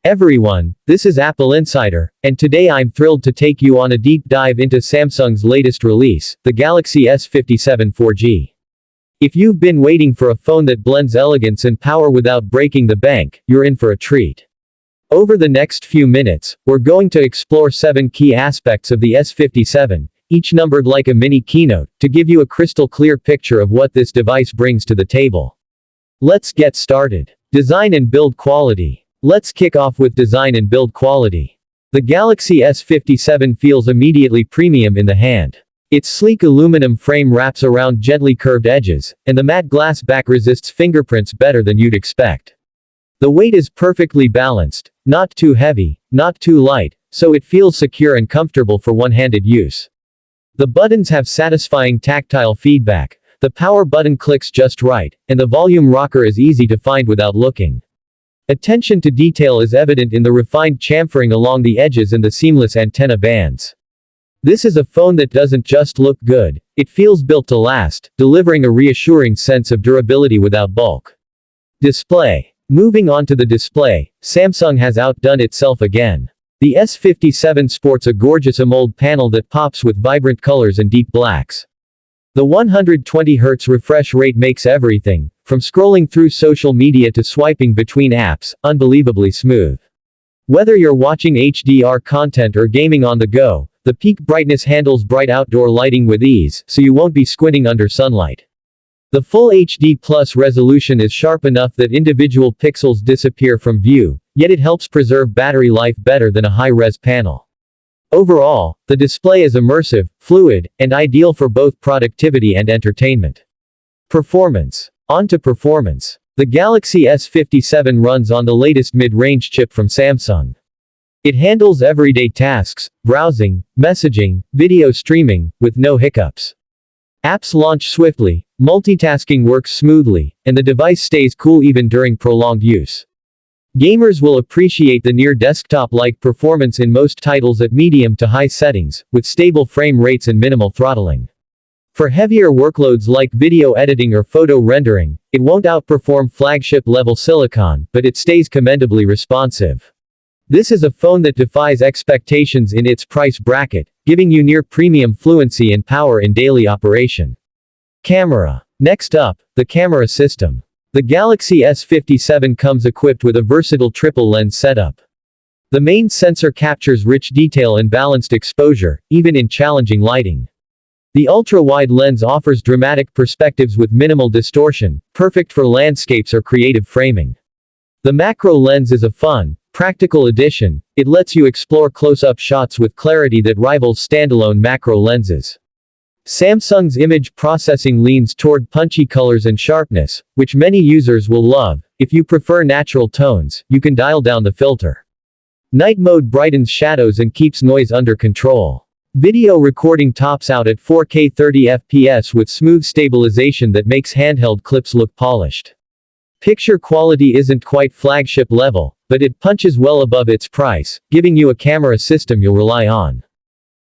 Everyone, this is Apple Insider, and today I'm thrilled to take you on a deep dive into Samsung's latest release, the Galaxy S57 4G. If you've been waiting for a phone that blends elegance and power without breaking the bank, you're in for a treat. Over the next few minutes, we're going to explore 7 key aspects of the S57, each numbered like a mini keynote, to give you a crystal clear picture of what this device brings to the table. Let's get started. Design and build quality. Let's kick off with design and build quality. The Galaxy S57 feels immediately premium in the hand. Its sleek aluminum frame wraps around gently curved edges, and the matte glass back resists fingerprints better than you'd expect. The weight is perfectly balanced, not too heavy, not too light, so it feels secure and comfortable for one-handed use. The buttons have satisfying tactile feedback, the power button clicks just right, and the volume rocker is easy to find without looking. Attention to detail is evident in the refined chamfering along the edges and the seamless antenna bands. This is a phone that doesn't just look good, it feels built to last, delivering a reassuring sense of durability without bulk. Display. Moving on to the display, Samsung has outdone itself again. The S57 sports a gorgeous AMOLED panel that pops with vibrant colors and deep blacks. The 120Hz refresh rate makes everything, from scrolling through social media to swiping between apps, unbelievably smooth. Whether you're watching HDR content or gaming on the go, the peak brightness handles bright outdoor lighting with ease, so you won't be squinting under sunlight. The full HD Plus resolution is sharp enough that individual pixels disappear from view, yet it helps preserve battery life better than a high-res panel. Overall, the display is immersive, fluid, and ideal for both productivity and entertainment. Performance. On to performance. The Galaxy S57 runs on the latest mid-range chip from Samsung. It handles everyday tasks, browsing, messaging, video streaming, with no hiccups. Apps launch swiftly, multitasking works smoothly, and the device stays cool even during prolonged use. Gamers will appreciate the near-desktop-like performance in most titles at medium to high settings, with stable frame rates and minimal throttling. For heavier workloads like video editing or photo rendering, it won't outperform flagship-level silicon, but it stays commendably responsive. This is a phone that defies expectations in its price bracket, giving you near-premium fluency and power in daily operation. Camera. Next up, the camera system. The Galaxy S57 comes equipped with a versatile triple-lens setup. The main sensor captures rich detail and balanced exposure, even in challenging lighting. The ultra-wide lens offers dramatic perspectives with minimal distortion, perfect for landscapes or creative framing. The macro lens is a fun, practical addition. It lets you explore close-up shots with clarity that rivals standalone macro lenses. Samsung's image processing leans toward punchy colors and sharpness, which many users will love. If you prefer natural tones, you can dial down the filter. Night mode brightens shadows and keeps noise under control. Video recording tops out at 4K 30 FPS with smooth stabilization that makes handheld clips look polished. Picture quality isn't quite flagship level, but it punches well above its price, giving you a camera system you'll rely on.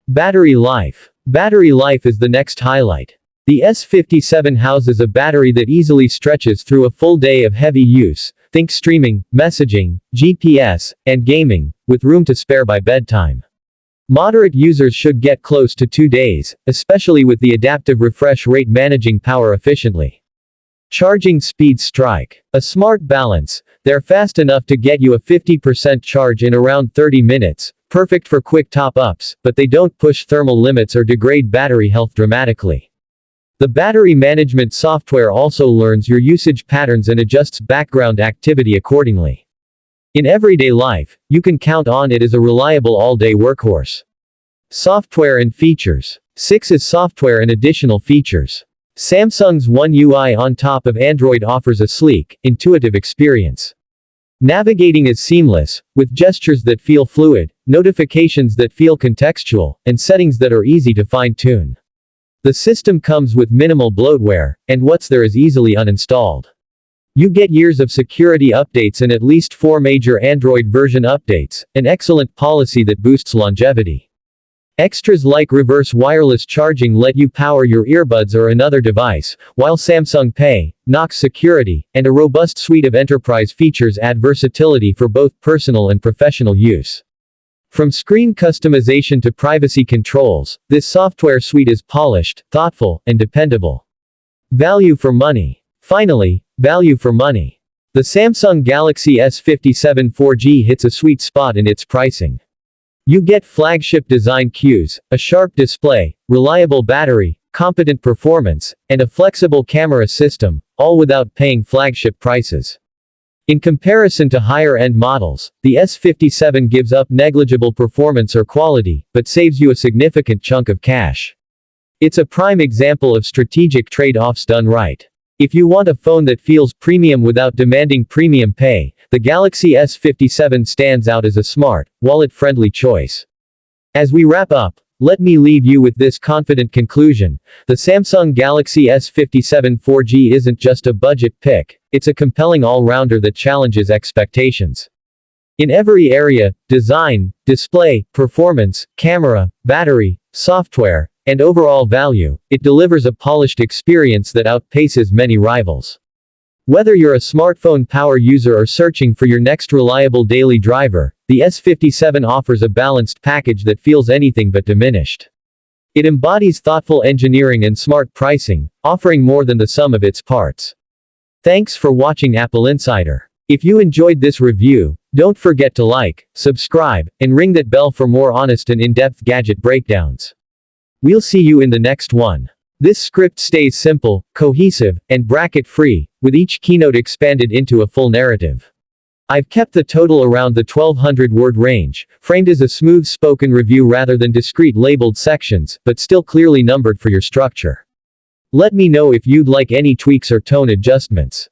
Battery life. Battery life is the next highlight. The S57 houses a battery that easily stretches through a full day of heavy use, think streaming, messaging, GPS, and gaming, with room to spare by bedtime. Moderate users should get close to 2 days, especially with the adaptive refresh rate managing power efficiently. Charging speeds strike a smart balance. They're fast enough to get you a 50% charge in around 30 minutes, perfect for quick top-ups, but they don't push thermal limits or degrade battery health dramatically. The battery management software also learns your usage patterns and adjusts background activity accordingly. In everyday life, you can count on it as a reliable all-day workhorse. Software and features. 6 is software and additional features. Samsung's One UI on top of Android offers a sleek, intuitive experience. Navigating is seamless, with gestures that feel fluid, notifications that feel contextual, and settings that are easy to fine-tune. The system comes with minimal bloatware, and what's there is easily uninstalled. You get years of security updates and at least 4 major Android version updates, an excellent policy that boosts longevity. Extras like reverse wireless charging let you power your earbuds or another device, while Samsung Pay, Knox security, and a robust suite of enterprise features add versatility for both personal and professional use. From screen customization to privacy controls, this software suite is polished, thoughtful, and dependable. Value for money. Finally, value for money. The Samsung Galaxy S57 4G hits a sweet spot in its pricing. You get flagship design cues, a sharp display, reliable battery, competent performance, and a flexible camera system, all without paying flagship prices. In comparison to higher-end models, the S57 gives up negligible performance or quality, but saves you a significant chunk of cash. It's a prime example of strategic trade-offs done right. If you want a phone that feels premium without demanding premium pay, the Galaxy S57 stands out as a smart, wallet-friendly choice. As we wrap up, let me leave you with this confident conclusion: the Samsung Galaxy S57 4G isn't just a budget pick, it's a compelling all-rounder that challenges expectations. In every area, design, display, performance, camera, battery, software, and overall value, it delivers a polished experience that outpaces many rivals. Whether you're a smartphone power user or searching for your next reliable daily driver, the S57 offers a balanced package that feels anything but diminished. It embodies thoughtful engineering and smart pricing, offering more than the sum of its parts. Thanks for watching Apple Insider. If you enjoyed this review, don't forget to like, subscribe, and ring that bell for more honest and in-depth gadget breakdowns. We'll see you in the next one. This script stays simple, cohesive, and bracket-free, with each keynote expanded into a full narrative. I've kept the total around the 1200-word range, framed as a smooth-spoken review rather than discrete labeled sections, but still clearly numbered for your structure. Let me know if you'd like any tweaks or tone adjustments.